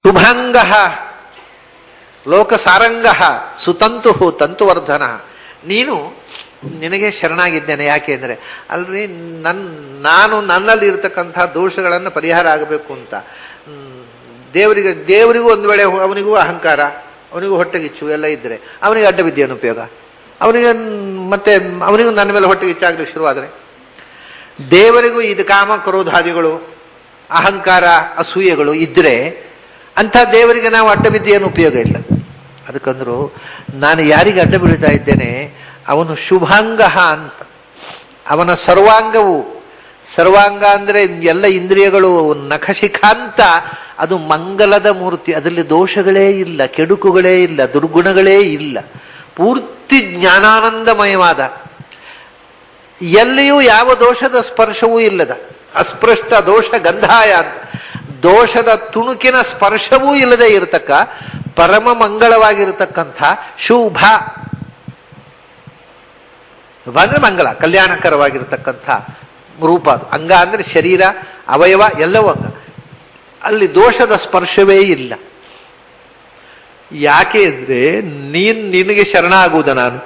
ಶುಭಾಂಗ ಲೋಕಸಾರಂಗ ಸುತಂತು ತಂತುವರ್ಧನ. ನಿನಗೆ ಶರಣಾಗಿದ್ದೇನೆ. ಯಾಕೆ ಅಂದರೆ ಅಲ್ರಿ ನಾನು ನನ್ನಲ್ಲಿ ಇರತಕ್ಕಂಥ ದೋಷಗಳನ್ನು ಪರಿಹಾರ ಆಗಬೇಕು ಅಂತ. ದೇವರಿಗೂ ಒಂದು ವೇಳೆ ಅವನಿಗೂ ಅಹಂಕಾರ, ಅವನಿಗೂ ಹೊಟ್ಟೆಗಿಚ್ಚು ಎಲ್ಲ ಇದ್ದರೆ ಅವನಿಗೆ ಅಡ್ಡ ಬಿದ್ದೇನು ಉಪಯೋಗ? ಅವನಿಗೂ ನನ್ನ ಮೇಲೆ ಹೊಟ್ಟೆಗಿಚ್ಚಾಗಲಿ ಶುರುವಾದರೆ, ದೇವರಿಗೂ ಇದು ಕಾಮ ಕ್ರೋಧಾದಿಗಳು ಅಹಂಕಾರ ಅಸೂಯೆಗಳು ಇದ್ದರೆ ಅಂಥ ದೇವರಿಗೆ ನಾವು ಅಡ್ಡ ಬಿದ್ದೇನು ಉಪಯೋಗ ಇಲ್ಲ. ಅದಕ್ಕಂದ್ರು ನಾನು ಯಾರಿಗೆ ಅಡ್ಡ ಬೀಳ್ತಾ ಇದ್ದೇನೆ ಅವನು ಶುಭಾಂಗ ಅಂತ. ಅವನ ಸರ್ವಾಂಗ ಅಂದರೆ ಎಲ್ಲ ಇಂದ್ರಿಯಗಳು ನಖಶಿಖಾಂತ. ಅದು ಮಂಗಲದ ಮೂರ್ತಿ. ಅದರಲ್ಲಿ ದೋಷಗಳೇ ಇಲ್ಲ, ಕೆಡುಕುಗಳೇ ಇಲ್ಲ, ದುರ್ಗುಣಗಳೇ ಇಲ್ಲ. ಪೂರ್ತಿ ಜ್ಞಾನಾನಂದಮಯವಾದ, ಎಲ್ಲಿಯೂ ಯಾವ ದೋಷದ ಸ್ಪರ್ಶವೂ ಇಲ್ಲದ ಅಸ್ಪೃಷ್ಟ ದೋಷ ಗಂಧಾಯ ಅಂತ. ದೋಷದ ತುಣುಕಿನ ಸ್ಪರ್ಶವೂ ಇಲ್ಲದೆ ಇರತಕ್ಕ ಪರಮ ಮಂಗಳವಾಗಿರತಕ್ಕಂಥ ಶುಭ ಅಂದ್ರೆ ಮಂಗಳ, ಕಲ್ಯಾಣಕರವಾಗಿರತಕ್ಕಂಥ ರೂಪ. ಅದು ಅಂಗ ಅಂದ್ರೆ ಶರೀರ, ಅವಯವ ಎಲ್ಲವೂ ಅಂಗ. ಅಲ್ಲಿ ದೋಷದ ಸ್ಪರ್ಶವೇ ಇಲ್ಲ. ಯಾಕೆ ಅಂದ್ರೆ ನಿನಗೆ ಶರಣ ಆಗುವುದ ನಾನು,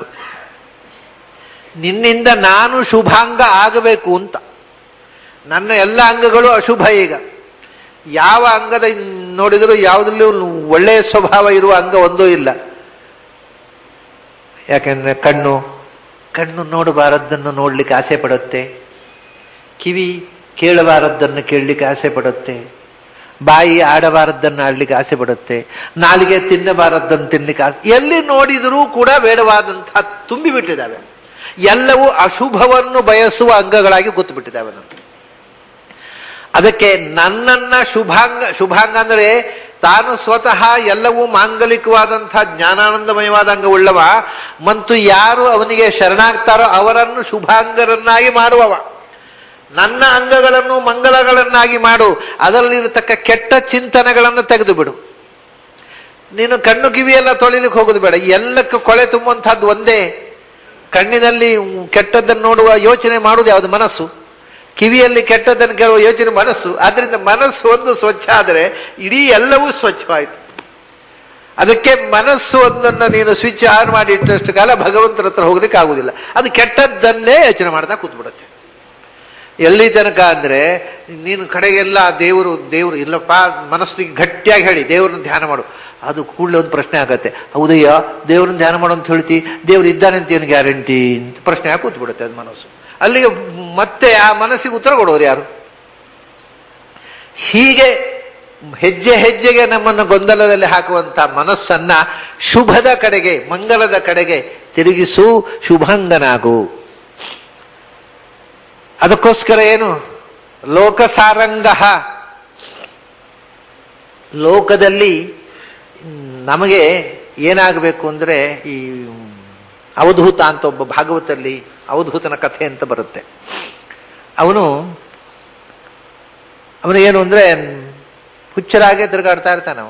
ನಿನ್ನಿಂದ ನಾನು ಶುಭಾಂಗ ಆಗಬೇಕು ಅಂತ. ನನ್ನ ಎಲ್ಲ ಅಂಗಗಳು ಅಶುಭ. ಈಗ ಯಾವ ಅಂಗದ ನೋಡಿದರೂ ಯಾವುದರಲ್ಲೂ ಒಳ್ಳೆಯ ಸ್ವಭಾವ ಇರುವ ಅಂಗ ಒಂದೂ ಇಲ್ಲ. ಯಾಕೆಂದ್ರೆ ಕಣ್ಣು ನೋಡಬಾರದ್ದನ್ನು ನೋಡ್ಲಿಕ್ಕೆ ಆಸೆ ಪಡುತ್ತೆ, ಕಿವಿ ಕೇಳಬಾರದ್ದನ್ನು ಕೇಳಲಿಕ್ಕೆ ಆಸೆ ಪಡುತ್ತೆ, ಬಾಯಿ ಆಡಬಾರದ್ದನ್ನು ಆಡ್ಲಿಕ್ಕೆ ಆಸೆ ಪಡುತ್ತೆ, ನಾಲಿಗೆ ತಿನ್ನಬಾರದ್ದನ್ನು ತಿನ್ಲಿಕ್ಕೆ ಆಸೆ. ಎಲ್ಲಿ ನೋಡಿದರೂ ಕೂಡ ಬೇಡವಾದಂತಹ ತುಂಬಿಬಿಟ್ಟಿದ್ದಾವೆ. ಎಲ್ಲವೂ ಅಶುಭವನ್ನು ಬಯಸುವ ಅಂಗಗಳಾಗಿ ಗೊತ್ತುಬಿಟ್ಟಿದ್ದಾವೆ ನಮಗೆ. ಅದಕ್ಕೆ ನನ್ನನ್ನ ಶುಭಾಂಗ ಅಂದರೆ ತಾನು ಸ್ವತಃ ಎಲ್ಲವೂ ಮಾಂಗಲಿಕವಾದಂತಹ ಜ್ಞಾನಾನಂದಮಯವಾದ ಅಂಗವುಳ್ಳವ, ಮತ್ತು ಯಾರು ಅವನಿಗೆ ಶರಣಾಗ್ತಾರೋ ಅವರನ್ನು ಶುಭಾಂಗರನ್ನಾಗಿ ಮಾಡುವವ. ನನ್ನ ಅಂಗಗಳನ್ನು ಮಂಗಲಗಳನ್ನಾಗಿ ಮಾಡು. ಅದರಲ್ಲಿರತಕ್ಕ ಕೆಟ್ಟ ಚಿಂತನೆಗಳನ್ನು ತೆಗೆದು ಬಿಡು. ನೀನು ಕಣ್ಣು ಕಿವಿಯೆಲ್ಲ ತೊಳಿಲಿಕ್ಕೆ ಹೋಗೋದು ಬೇಡ. ಎಲ್ಲಕ್ಕೂ ಕೊಳೆ ತುಂಬುವಂತಹದ್ದು ಒಂದೇ. ಕಣ್ಣಿನಲ್ಲಿ ಕೆಟ್ಟದ್ದನ್ನು ನೋಡುವ ಯೋಚನೆ ಮಾಡುವುದು ಯಾವುದು? ಮನಸ್ಸು. ಕಿವಿಯಲ್ಲಿ ಕೆಟ್ಟದ್ದನ್ನು ಕೇಳುವ ಯೋಚನೆ ಮನಸ್ಸು. ಆದ್ರಿಂದ ಮನಸ್ಸು ಒಂದು ಸ್ವಚ್ಛ ಆದರೆ ಇಡೀ ಎಲ್ಲವೂ ಸ್ವಚ್ಛವಾಯಿತು. ಅದಕ್ಕೆ ಮನಸ್ಸು ಒಂದನ್ನು ನೀನು ಸ್ವಿಚ್ ಆನ್ ಮಾಡಿ ಇಟ್ಟಷ್ಟು ಕಾಲ ಭಗವಂತನ ಹತ್ರ ಹೋಗೋದಕ್ಕೆ ಆಗುದಿಲ್ಲ. ಅದು ಕೆಟ್ಟದ್ದನ್ನೇ ಯೋಚನೆ ಮಾಡ್ತಾ ಕೂತ್ಬಿಡುತ್ತೆ. ಎಲ್ಲಿ ತನಕ ಅಂದ್ರೆ ನೀನು ಕಡೆಗೆಲ್ಲ ದೇವರು ಇಲ್ಲಪ್ಪ, ಮನಸ್ಸಿಗೆ ಗಟ್ಟಿಯಾಗಿ ಹೇಳಿ ದೇವ್ರನ್ನ ಧ್ಯಾನ ಮಾಡು. ಅದು ಕೂಡಲೇ ಒಂದು ಪ್ರಶ್ನೆ ಆಗತ್ತೆ. ಹೌದಯ್ಯ, ದೇವ್ರನ್ನ ಧ್ಯಾನ ಮಾಡು ಅಂತ ಹೇಳ್ತಿ, ದೇವ್ರು ಇದ್ದಾನೆ ಅಂತ ಏನು ಗ್ಯಾರಂಟಿ ಅಂತ ಪ್ರಶ್ನೆ ಆಗಿ ಕೂತ್ಬಿಡುತ್ತೆ ಅದು ಮನಸ್ಸು. ಅಲ್ಲಿಗೆ ಮತ್ತೆ ಆ ಮನಸ್ಸಿಗೆ ಉತ್ತರ ಕೊಡೋರು ಯಾರು? ಹೀಗೆ ಹೆಜ್ಜೆ ಹೆಜ್ಜೆಗೆ ನಮ್ಮನ್ನು ಗೊಂದಲದಲ್ಲಿ ಹಾಕುವಂತ ಮನಸ್ಸನ್ನ ಶುಭದ ಕಡೆಗೆ, ಮಂಗಲದ ಕಡೆಗೆ ತಿರುಗಿಸು, ಶುಭಂಗನಾಗು. ಅದಕ್ಕೋಸ್ಕರ ಏನು? ಲೋಕಸಾರಂಗ. ಲೋಕದಲ್ಲಿ ನಮಗೆ ಏನಾಗಬೇಕು ಅಂದ್ರೆ, ಈ ಅವಧೂತ ಅಂತ ಒಬ್ಬ ಭಾಗವತಲ್ಲಿ ಅವಧೂತನ ಕಥೆ ಅಂತ ಬರುತ್ತೆ. ಅವನಿಗೇನು ಅಂದ್ರೆ ಹುಚ್ಚರಾಗೆ ತಿರುಗಾಡ್ತಾ ಇರ್ತಾನೆ.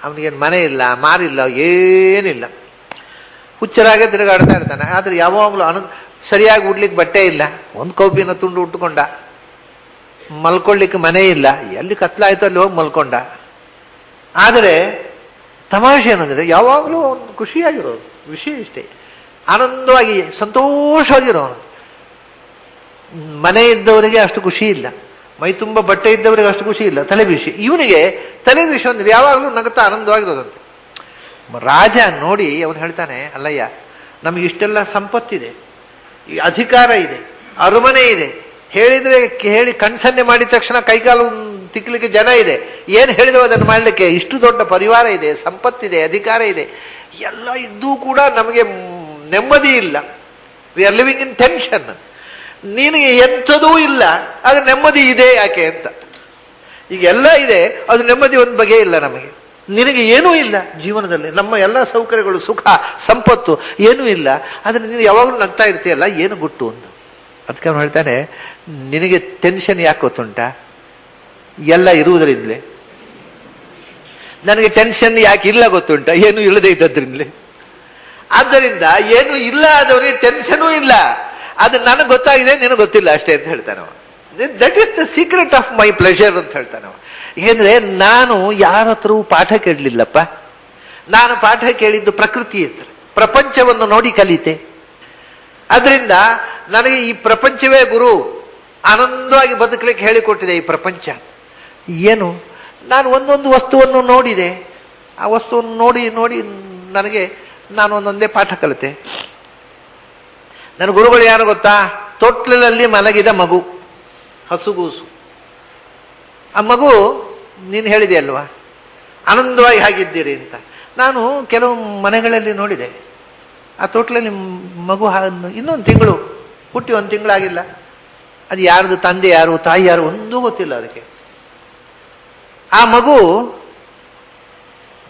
ಅವನಿಗೇನು ಮನೆ ಇಲ್ಲ, ಮಾರಿಲ್ಲ, ಏನಿಲ್ಲ, ಹುಚ್ಚರಾಗೆ ತಿರುಗಾಡ್ತಾ ಇರ್ತಾನೆ. ಆದ್ರೆ ಯಾವಾಗಲೂ ಸರಿಯಾಗಿ ಉಡ್ಲಿಕ್ಕೆ ಬಟ್ಟೆ ಇಲ್ಲ, ಒಂದು ಕೌಪಿನ ತುಂಡು ಉಟ್ಕೊಂಡ, ಮಲ್ಕೊಳ್ಳಿಕ್ಕೆ ಮನೆ ಇಲ್ಲ, ಎಲ್ಲಿ ಕತ್ಲಾಯ್ತು ಅಲ್ಲಿ ಹೋಗಿ ಮಲ್ಕೊಂಡ. ಆದರೆ ತಮಾಷೆ ಏನಂದ್ರೆ ಯಾವಾಗಲೂ ಒಂದು ಖುಷಿಯಾಗಿರೋದು ವಿಷಯ ಇಷ್ಟೇ, ಆನಂದವಾಗಿ ಸಂತೋಷವಾಗಿರೋನು. ಮನೆ ಇದ್ದವರಿಗೆ ಅಷ್ಟು ಖುಷಿ ಇಲ್ಲ, ಮೈ ತುಂಬ ಬಟ್ಟೆ ಇದ್ದವರಿಗೆ ಅಷ್ಟು ಖುಷಿ ಇಲ್ಲ, ತಲೆ ಬಿಸಿ. ಇವನಿಗೆ ತಲೆ ಬಿಸಿ ಅಂದ್ರೆ ಯಾವಾಗಲೂ ನಗುತ್ತಾ ಆನಂದವಾಗಿರೋದಂತೆ. ರಾಜ ನೋಡಿ ಅವನು ಹೇಳ್ತಾನೆ, ಅಲ್ಲಯ್ಯ, ನಮಗೆ ಇಷ್ಟೆಲ್ಲ ಸಂಪತ್ತಿದೆ, ಈ ಅಧಿಕಾರ ಇದೆ, ಅರಮನೆ ಇದೆ, ಹೇಳಿ ಕಣ್ಸನ್ನೆ ಮಾಡಿದ ತಕ್ಷಣ ಕೈಕಾಲು ತಿಕ್ಕಲಿಕ್ಕೆ ಜನ ಇದೆ, ಏನು ಹೇಳಿದವು ಅದನ್ನು ಮಾಡಲಿಕ್ಕೆ ಇಷ್ಟು ದೊಡ್ಡ ಪರಿವಾರ ಇದೆ, ಸಂಪತ್ತಿದೆ, ಅಧಿಕಾರ ಇದೆ, ಎಲ್ಲ ಇದ್ದೂ ಕೂಡ ನಮಗೆ ನೆಮ್ಮದಿ ಇಲ್ಲ. We are living in tension. ನಿನಗೆ ಎಂಥದೂ ಇಲ್ಲ, ಅದು ನೆಮ್ಮದಿ ಇದೆ ಯಾಕೆ ಅಂತ. ಈಗ ಎಲ್ಲ ಇದೆ, ಅದು ನೆಮ್ಮದಿ ಒಂದು ಬಗೆ ಇಲ್ಲ ನಮಗೆ. ನಿನಗೆ ಏನೂ ಇಲ್ಲ ಜೀವನದಲ್ಲಿ, ನಮ್ಮ ಎಲ್ಲ ಸೌಕರ್ಯಗಳು, ಸುಖ, ಸಂಪತ್ತು ಏನೂ ಇಲ್ಲ, ಆದರೆ ನೀನು ಯಾವಾಗಲೂ ನಗ್ತಾ ಇರ್ತೀಯಲ್ಲ, ಏನು ಗುಟ್ಟು ಅಂತ. ಅದಕ್ಕೆ ಅವನು ಹೇಳ್ತಾನೆ, ನಿನಗೆ ಟೆನ್ಷನ್ ಯಾಕೆ ಗೊತ್ತುಂಟ? ಎಲ್ಲ ಇರುವುದರಿಂದಲೇ. ನನಗೆ ಟೆನ್ಷನ್ ಯಾಕೆ ಇಲ್ಲ ಗೊತ್ತುಂಟ? ಏನು ಇಲ್ಲದೆ ಇದ್ದದ್ರಿಂದಲೇ. ಆದ್ದರಿಂದ ಏನು ಇಲ್ಲ ಆದವನಿಗೆ ಟೆನ್ಷನೂ ಇಲ್ಲ. ಅದು ನನಗೆ ಗೊತ್ತಾಗಿದೆ, ನಿನಗೆ ಗೊತ್ತಿಲ್ಲ ಅಷ್ಟೇ ಅಂತ ಹೇಳ್ತಾನೆ. That is the secret of my pleasure ಅಂತ ಹೇಳ್ತಾನೆ. ಏಕೆಂದ್ರೆ ನಾನು ಯಾರ ಹತ್ರವೂ ಪಾಠ ಕೇಳಲಿಲ್ಲಪ್ಪ. ನಾನು ಪಾಠ ಕೇಳಿದ್ದು ಪ್ರಕೃತಿ ಹತ್ರ, ಪ್ರಪಂಚವನ್ನು ನೋಡಿ ಕಲಿತೆ. ಅದರಿಂದ ನನಗೆ ಈ ಪ್ರಪಂಚವೇ ಗುರು, ಆನಂದವಾಗಿ ಬದುಕಲಿಕ್ಕೆ ಹೇಳಿಕೊಟ್ಟಿದೆ ಈ ಪ್ರಪಂಚ. ಏನು, ನಾನು ಒಂದೊಂದು ವಸ್ತುವನ್ನು ನೋಡಿದೆ, ಆ ವಸ್ತುವನ್ನು ನೋಡಿ ನೋಡಿ ನಾನು ಒಂದೊಂದೇ ಪಾಠ ಕಲಿತೆ. ನನ್ನ ಗುರುಗಳು ಯಾರು ಗೊತ್ತಾ? ತೊಟ್ಲಲ್ಲಿ ಮಲಗಿದ ಮಗು, ಹಸುಗೂಸು. ಆ ಮಗು, ನೀನು ಹೇಳಿದೆ ಅಲ್ವಾ ಆನಂದವಾಗಿ ಹಾಗಿದ್ದೀರಿ ಅಂತ. ನಾನು ಕೆಲವು ಮನೆಗಳಲ್ಲಿ ನೋಡಿದೆ, ಆ ತೊಟ್ಲಲ್ಲಿ ಮಗು ಇನ್ನೊಂದು ತಿಂಗಳು ಹುಟ್ಟಿ 1 ತಿಂಗಳಾಗಿಲ್ಲ. ಅದು ಯಾರ್ದು ತಂದೆ ಯಾರು ತಾಯಿ ಯಾರು ಒಂದೂ ಗೊತ್ತಿಲ್ಲ ಅದಕ್ಕೆ. ಆ ಮಗು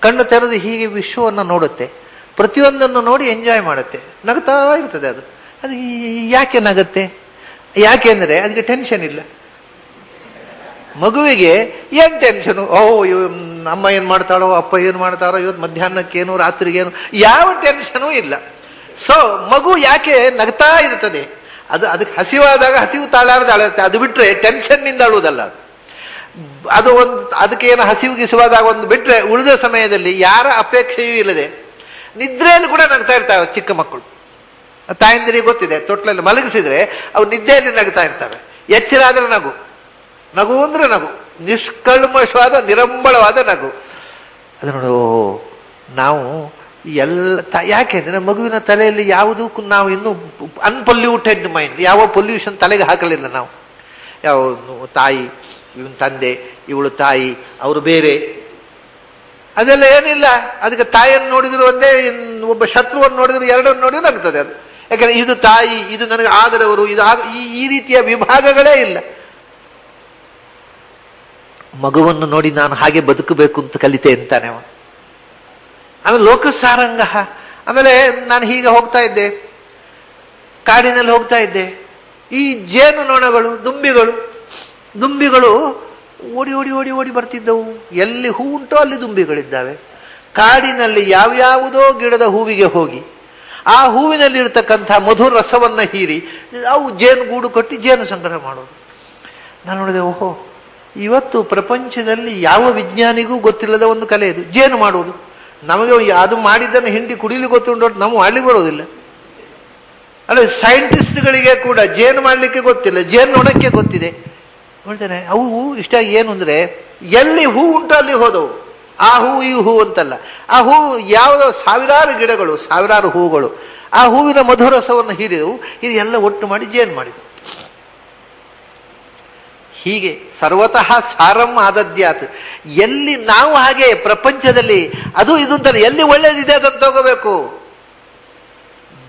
ಕಣ್ಣು ತೆರೆದು ಹೀಗೆ ವಿಶ್ವವನ್ನು ನೋಡುತ್ತೆ, ಪ್ರತಿಯೊಂದನ್ನು ನೋಡಿ ಎಂಜಾಯ್ ಮಾಡುತ್ತೆ, ನಗ್ತಾ ಇರ್ತದೆ. ಅದು ಯಾಕೆ ನಗುತ್ತೆ? ಯಾಕೆಂದ್ರೆ ಅದಕ್ಕೆ ಟೆನ್ಷನ್ ಇಲ್ಲ. ಮಗುವಿಗೆ ಏನ್ ಟೆನ್ಷನು? ಅಮ್ಮ ಏನ್ ಮಾಡ್ತಾಳೋ, ಅಪ್ಪ ಏನ್ ಮಾಡ್ತಾರೋ, ಇವತ್ತು ಮಧ್ಯಾಹ್ನಕ್ಕೇನು ರಾತ್ರಿಗೇನು, ಯಾವ ಟೆನ್ಷನೂ ಇಲ್ಲ. ಸೊ ಮಗು ಯಾಕೆ ನಗ್ತಾ ಇರ್ತದೆ? ಅದಕ್ಕೆ ಹಸಿವಾದಾಗ ಹಸಿವು ತಾಳಾಡ್ದು ಅಳುತ್ತೆ, ಅದು ಬಿಟ್ರೆ ಟೆನ್ಷನ್ನಿಂದ ಅಳುವುದಲ್ಲ. ಅದು ಅದಕ್ಕೆ ಏನು ಹಸಿವು ಗಿಸುವಾದಾಗ ಒಂದು ಬಿಟ್ರೆ ಉಳಿದ ಸಮಯದಲ್ಲಿ ಯಾರ ಅಪೇಕ್ಷೆಯೂ ಇಲ್ಲದೆ ನಿದ್ರೆಯಲ್ಲಿ ಕೂಡ ನಗ್ತಾ ಇರ್ತಾವೆ ಚಿಕ್ಕ ಮಕ್ಕಳು. ತಾಯಂದಿರಿಗೆ ಗೊತ್ತಿದೆ, ತೊಟ್ಲಲ್ಲಿ ಮಲಗಿಸಿದ್ರೆ ಅವು ನಿದ್ದೆಯಲ್ಲಿ ನಗ್ತಾ ಇರ್ತವೆ. ಎಚ್ಚರ ಆದ್ರೆ ನಗು, ನಗು ಅಂದ್ರೆ ನಗು, ನಿಷ್ಕಲ್ಮಶವಾದ ನಿರಂಬಳವಾದ ನಗು. ಅದು ನೋಡು, ನಾವು ಯಾಕೆಂದ್ರೆ ಮಗುವಿನ ತಲೆಯಲ್ಲಿ ಯಾವುದಕ್ಕೂ ನಾವು ಇನ್ನೂ ಅನ್ಪೊಲ್ಯೂಟೆಡ್ ಮೈಂಡ್, ಯಾವ ಪೊಲ್ಯೂಷನ್ ತಲೆಗೆ ಹಾಕಲಿಲ್ಲ ನಾವು. ಯಾವ ತಾಯಿ, ಇವನ್ ತಂದೆ, ಇವಳು ತಾಯಿ, ಅವರು ಬೇರೆ, ಅದೆಲ್ಲ ಏನಿಲ್ಲ. ಅದಕ್ಕೆ ತಾಯಿಯನ್ನು ನೋಡಿದ್ರು ಒಂದೇ, ಒಬ್ಬ ಶತ್ರುವನ್ನು ನೋಡಿದ್ರು ಎರಡನ್ನು ನೋಡಿದ್ರು ಆಗ್ತದೆ ಅದು. ಯಾಕಂದ್ರೆ ಇದು ತಾಯಿ, ಇದು ನನಗೆ ಆಗದವರು, ಇದು ಈ ರೀತಿಯ ವಿಭಾಗಗಳೇ ಇಲ್ಲ. ಮಗುವನ್ನು ನೋಡಿ ನಾನು ಹಾಗೆ ಬದುಕಬೇಕು ಅಂತ ಕಲಿತೆ ಅಂತಾನೆ. ಆಮೇಲೆ ಲೋಕಸಾರಂಗ. ಆಮೇಲೆ ನಾನು ಹೀಗೆ ಹೋಗ್ತಾ ಇದ್ದೆ, ಕಾಡಿನಲ್ಲಿ ಹೋಗ್ತಾ ಇದ್ದೆ. ಈ ಜೇನು ನೊಣಗಳು, ದುಂಬಿಗಳು ಓಡಿ ಓಡಿ ಓಡಿ ಓಡಿ ಬರ್ತಿದ್ದವು. ಎಲ್ಲಿ ಹೂ ಉಂಟೋ ಅಲ್ಲಿ ದುಂಬಿಗಳಿದ್ದಾವೆ. ಕಾಡಿನಲ್ಲಿ ಯಾವ್ಯಾವುದೋ ಗಿಡದ ಹೂವಿಗೆ ಹೋಗಿ ಆ ಹೂವಿನಲ್ಲಿ ಇರ್ತಕ್ಕಂಥ ಮಧುರ ರಸವನ್ನ ಹೀರಿ ಅವು ಜೇನು ಗೂಡು ಕಟ್ಟಿ ಜೇನು ಸಂಗ್ರಹ ಮಾಡೋದು. ನಾನು ನೋಡಿದೆ, ಓಹೋ, ಇವತ್ತು ಪ್ರಪಂಚದಲ್ಲಿ ಯಾವ ವಿಜ್ಞಾನಿಗೂ ಗೊತ್ತಿಲ್ಲದ ಒಂದು ಕಲೆ ಇದು, ಜೇನು ಮಾಡುವುದು. ನಮಗೆ ಅದು ಮಾಡಿದ್ದನ್ನು ಹಿಂಡಿ ಕುಡಿಲಿಕ್ಕೆ ಗೊತ್ತುಂಟು, ನಾವು ಮಾಡ್ಲಿಕ್ಕೆ ಬರೋದಿಲ್ಲ. ಅಲ್ಲ, ಸೈಂಟಿಸ್ಟ್ಗಳಿಗೆ ಕೂಡ ಜೇನು ಮಾಡ್ಲಿಕ್ಕೆ ಗೊತ್ತಿಲ್ಲ, ಜೇನು ನೊಣಕ್ಕೆ ಗೊತ್ತಿದೆ. ನೋಡ್ತೇನೆ, ಅವು ಇಷ್ಟ ಏನು ಅಂದ್ರೆ ಎಲ್ಲಿ ಹೂ ಉಂಟು ಅಲ್ಲಿ ಹೋದವು. ಆ ಹೂ ಈ ಹೂ ಅಂತಲ್ಲ, ಆ ಹೂ ಯಾವುದೋ ಸಾವಿರಾರು ಗಿಡಗಳು, ಸಾವಿರಾರು ಹೂಗಳು, ಆ ಹೂವಿನ ಮಧುರಸವನ್ನು ಹೀರಿದವು. ಇದು ಎಲ್ಲ ಒಟ್ಟು ಮಾಡಿ ಜೇನು ಮಾಡಿದವು. ಹೀಗೆ ಸರ್ವತಃ ಸಾರಂ ಆದದ್ಯಾತ್. ಎಲ್ಲಿ ನಾವು ಹಾಗೆ ಪ್ರಪಂಚದಲ್ಲಿ ಅದು ಇದು ಅಂತಾರೆ, ಎಲ್ಲಿ ಒಳ್ಳೇದಿದೆ ಅದನ್ನು ತಗೋಬೇಕು.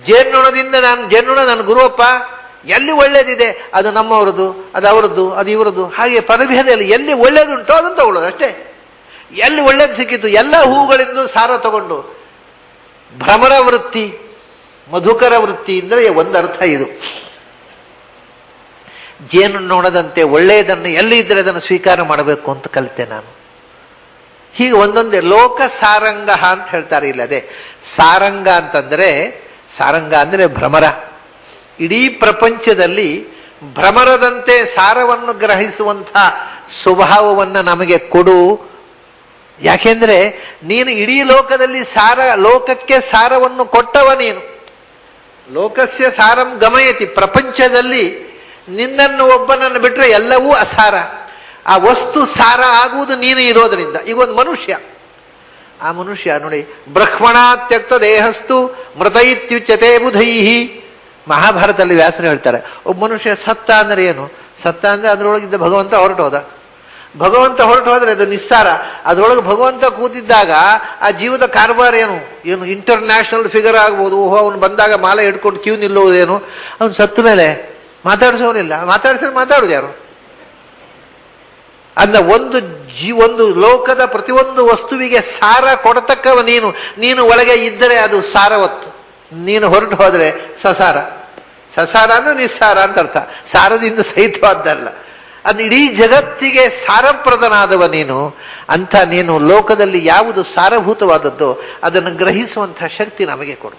ಜೇನುನೊಣದಿಂದ ಜೇನುನೊಣ ನನ್ನ ಗುರುವಪ್ಪ, ಎಲ್ಲಿ ಒಳ್ಳೇದಿದೆ ಅದು ನಮ್ಮವರದು, ಅದು ಅವರದ್ದು, ಅದು ಇವರದ್ದು, ಹಾಗೆ ಪರಭೇದದಲ್ಲಿ ಎಲ್ಲಿ ಒಳ್ಳೇದುಂಟೋ ಅದನ್ನು ತಗೊಳ್ಳೋದು ಅಷ್ಟೇ. ಎಲ್ಲಿ ಒಳ್ಳೇದು ಸಿಕ್ಕಿತ್ತು ಎಲ್ಲ ಹೂಗಳಿಂದ ಸಾರ ತಗೊಂಡು. ಭ್ರಮರ ವೃತ್ತಿ, ಮಧುಕರ ವೃತ್ತಿ ಅಂದರೆ ಒಂದು ಅರ್ಥ ಇದು. ಜೇನು ನೋಡದಂತೆ ಒಳ್ಳೆಯದನ್ನು ಎಲ್ಲಿ ಇದ್ರೆ ಅದನ್ನು ಸ್ವೀಕಾರ ಮಾಡಬೇಕು ಅಂತ ಕಲಿತೆ ನಾನು. ಹೀಗೆ ಒಂದೊಂದೇ ಲೋಕ ಸಾರಂಗ ಅಂತ ಹೇಳ್ತಾರೆ. ಇಲ್ಲದೆ ಸಾರಂಗ ಅಂತಂದ್ರೆ, ಸಾರಂಗ ಅಂದ್ರೆ ಭ್ರಮರ. ಇಡೀ ಪ್ರಪಂಚದಲ್ಲಿ ಭ್ರಮರದಂತೆ ಸಾರವನ್ನು ಗ್ರಹಿಸುವಂಥ ಸ್ವಭಾವವನ್ನು ನಮಗೆ ಕೊಡು. ಯಾಕೆಂದ್ರೆ ನೀನು ಇಡೀ ಲೋಕದಲ್ಲಿ ಲೋಕಕ್ಕೆ ಸಾರವನ್ನು ಕೊಟ್ಟವ ನೀನು. ಲೋಕಸ್ಯ ಸಾರಂ ಗಮಯತಿ. ಪ್ರಪಂಚದಲ್ಲಿ ನಿನ್ನನ್ನು ಒಬ್ಬನನ್ನು ಬಿಟ್ಟರೆ ಎಲ್ಲವೂ ಅಸಾರ. ಆ ವಸ್ತು ಸಾರ ಆಗುವುದು ನೀನು ಇರೋದರಿಂದ. ಈಗ ಒಂದು ಮನುಷ್ಯ, ಆ ಮನುಷ್ಯ ನೋಡಿ, ಬ್ರಹ್ಮಣಾ ತ್ಯಕ್ತ ದೇಹಸ್ತು ಮೃತ ಇತ್ಯುಚ್ಯತೆ ಬುಧೈಹಿ. ಮಹಾಭಾರತದಲ್ಲಿ ವ್ಯಾಸರು ಹೇಳ್ತಾರೆ, ಒಬ್ಬ ಮನುಷ್ಯ ಸತ್ತ ಅಂದ್ರೆ ಏನು? ಸತ್ತ ಅಂದ್ರೆ ಅದರೊಳಗಿದ್ದ ಭಗವಂತ ಹೊರಟೋದ. ಭಗವಂತ ಹೊರಟು ಹೋದ್ರೆ ಅದು ನಿಸ್ಸಾರ. ಅದರೊಳಗೆ ಭಗವಂತ ಕೂತಿದ್ದಾಗ ಆ ಜೀವದ ಕಾರ್ಬಾರ್ ಏನು ಇಂಟರ್ನ್ಯಾಷನಲ್ ಫಿಗರ್ ಆಗ್ಬೋದು. ಓಹೋ, ಅವನು ಬಂದಾಗ ಮಾಲೆ ಹಿಡ್ಕೊಂಡು ಕ್ಯೂ ನಿಲ್ಲುವುದೇನು? ಅವನು ಸತ್ತ ಮೇಲೆ ಮಾತಾಡಿಸೋನಿಲ್ಲ. ಮಾತಾಡಿಸಿದ್ರೆ ಮಾತಾಡುದು ಯಾರು? ಅಂದ ಒಂದು ಲೋಕದ ಪ್ರತಿಯೊಂದು ವಸ್ತುವಿಗೆ ಸಾರ ಕೊಡತಕ್ಕವ ನೀನು ಒಳಗೆ ಇದ್ದರೆ ಅದು ಸಾರವತ್ತು. ನೀನು ಹೊರಟು ಹೋದ್ರೆ ಸಸಾರ. ಸಸಾರ ಅಂದ್ರೆ ನಿಸ್ಸಾರ ಅಂತ ಅರ್ಥ. ಸಾರದಿಂದ ಸಹಿತವಾದ್ದಲ್ಲ. ಅದು ಇಡೀ ಜಗತ್ತಿಗೆ ಸಾರಪ್ರದನಾದವ ನೀನು. ಅಂತ ನೀನು ಲೋಕದಲ್ಲಿ ಯಾವುದು ಸಾರಭೂತವಾದದ್ದೋ ಅದನ್ನು ಗ್ರಹಿಸುವಂತಹ ಶಕ್ತಿ ನಮಗೆ ಕೊಡು.